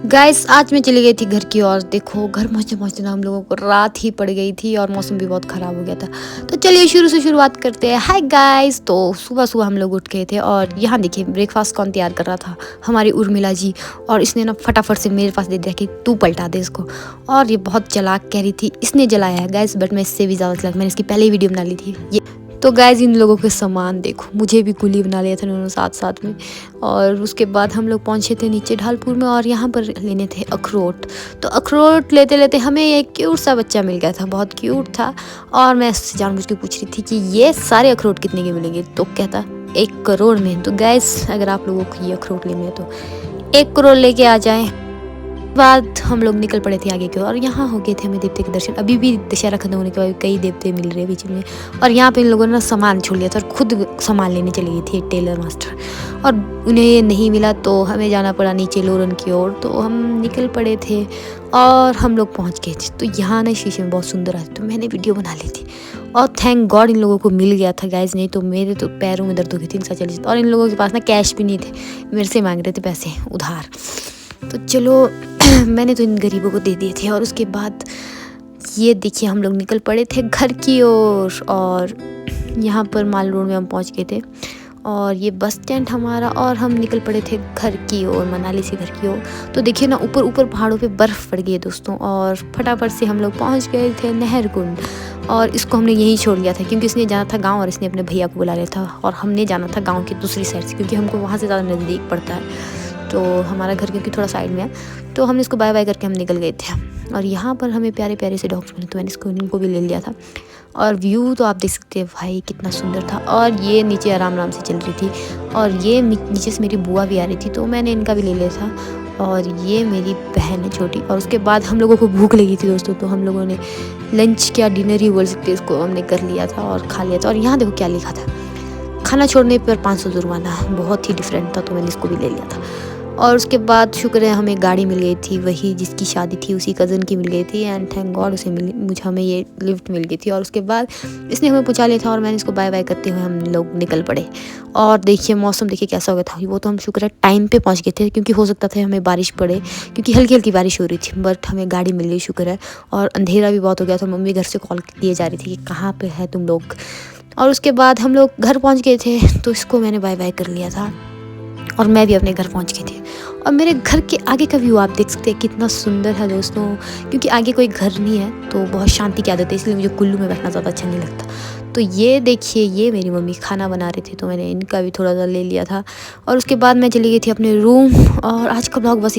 Guys आज मैं चली गई थी घर की ओर। देखो घर पहुँचते पहुँचते ना हम लोगों को रात ही पड़ गई थी और मौसम भी बहुत ख़राब हो गया था। तो चलिए शुरू से शुरुआत करते हैं। हाय गाइस, तो सुबह सुबह हम लोग उठ गए थे और यहाँ देखिए ब्रेकफास्ट कौन तैयार कर रहा था, हमारी उर्मिला जी। और इसने ना फटाफट से मेरे पास दे दिया कि तू पलटा दे इसको। और ये बहुत चालाक कह रही थी, इसने जलाया है गाइस, बट मैं इससे भी ज़्यादा चालाक, मैंने इसकी पहले ही वीडियो बना ली थी ये। तो गाइस इन लोगों के सामान देखो, मुझे भी कुली बना लिया था उन्होंने साथ साथ में। और उसके बाद हम लोग पहुँचे थे नीचे ढालपुर में और यहाँ पर लेने थे अखरोट। तो अखरोट लेते लेते हमें एक क्यूट सा बच्चा मिल गया था, बहुत क्यूट था। और मैं उससे जानबूझ के पूछ रही थी कि ये सारे अखरोट कितने के मिलेंगे, तो कहता 1 करोड़ में। तो गैस अगर आप लोगों को ये अखरोट लेने हैं तो 1 करोड़ लेके आ जाएं। बाद हम लोग निकल पड़े थे आगे की ओर और यहाँ हो गए थे हमें देवते के दर्शन। अभी भी दशहरा खत्म होने के बाद कई देवते मिल रहे हैं बीच में। और यहाँ पे इन लोगों ने ना सामान छोड़ लिया था और खुद सामान लेने चली गई थी टेलर मास्टर, और उन्हें ये नहीं मिला तो हमें जाना पड़ा नीचे लोरन की ओर। तो हम निकल पड़े थे और हम लोग पहुँच गए थे। तो यहाँ ना शीशे में बहुत सुंदर आते, तो मैंने वीडियो बना ली थी और थैंक गॉड इन लोगों को मिल गया था गाइज, नहीं तो मेरे तो पैरों में दर्द हो गई थी इनसा चली। और इन लोगों के पास ना कैश भी नहीं थे, मेरे से मांग रहे थे पैसे उधार। तो चलो मैंने तो इन गरीबों को दे दिए थे। और उसके बाद ये देखिए हम लोग निकल पड़े थे घर की ओर और यहाँ पर माल रोड में हम पहुँच गए थे और ये बस स्टैंड हमारा, और हम निकल पड़े थे घर की ओर, मनाली से घर की ओर। तो देखिए ना ऊपर ऊपर पहाड़ों पे बर्फ़ पड़ गई है दोस्तों, और फटाफट से हम लोग पहुँच गए थे नहर कुंड। और इसको हमने यहीं छोड़ दिया था क्योंकि इसने जाना था गांव और इसने अपने भैया को बुला लिया था, और हमने जाना था गांव की दूसरी साइड से क्योंकि हमको वहाँ से ज़्यादा नज़दीक पड़ता है। तो हमारा घर क्योंकि थोड़ा साइड में है, तो हमने इसको बाय बाय करके हम निकल गए थे। और यहाँ पर हमें प्यारे प्यारे से डॉग्स मिले तो मैंने इनको भी ले लिया था। और व्यू तो आप देख सकते हैं भाई कितना सुंदर था। और ये नीचे आराम आराम से चल रही थी और ये नीचे से मेरी बुआ भी आ रही थी तो मैंने इनका भी ले लिया था। और ये मेरी बहन है छोटी। और उसके बाद हम लोगों को भूख लगी थी दोस्तों, तो हम लोगों ने लंच क्या डिनर ही बोल सकते इसको हमने कर लिया था और खा लिया था। और यहाँ देखो क्या लिखा था, खाना छोड़ने पर 500 जुर्माना, बहुत ही डिफरेंट था तो मैंने इसको भी ले लिया था। और उसके बाद शुक्र है हमें गाड़ी मिल गई थी, वही जिसकी शादी थी उसी कज़न की मिल गई थी। एंड थैंक गॉड मुझे हमें ये लिफ्ट मिल गई थी। और उसके बाद इसने हमें पहुंचा लिया था और मैंने इसको बाय बाय करते हुए हम लोग निकल पड़े। और देखिए मौसम देखिए कैसा हो गया था, वो तो हम शुक्र है टाइम पे पहुंच गए थे क्योंकि हो सकता था हमें बारिश पड़े क्योंकि हल्की हल्की बारिश हो रही थी, बट हमें गाड़ी मिल गई शुक्र है। और अंधेरा भी बहुत हो गया था, मम्मी घर से कॉल किए जा रही थी कि कहाँ पर है तुम लोग। और उसके बाद हम लोग घर पहुँच गए थे तो इसको मैंने बाय बाय कर लिया था और मैं भी अपने घर पहुंच गई थी। और मेरे घर के आगे का व्यू आप देख सकते हैं कितना सुंदर है दोस्तों, क्योंकि आगे कोई घर नहीं है तो बहुत शांति की आदत है, इसलिए मुझे कुल्लू में बैठना ज़्यादा अच्छा नहीं लगता। तो ये देखिए ये मेरी मम्मी खाना बना रही थी तो मैंने इनका भी थोड़ा सा ले लिया था। और उसके बाद मैं चली गई थी अपने रूम। और आज का ब्लॉग बस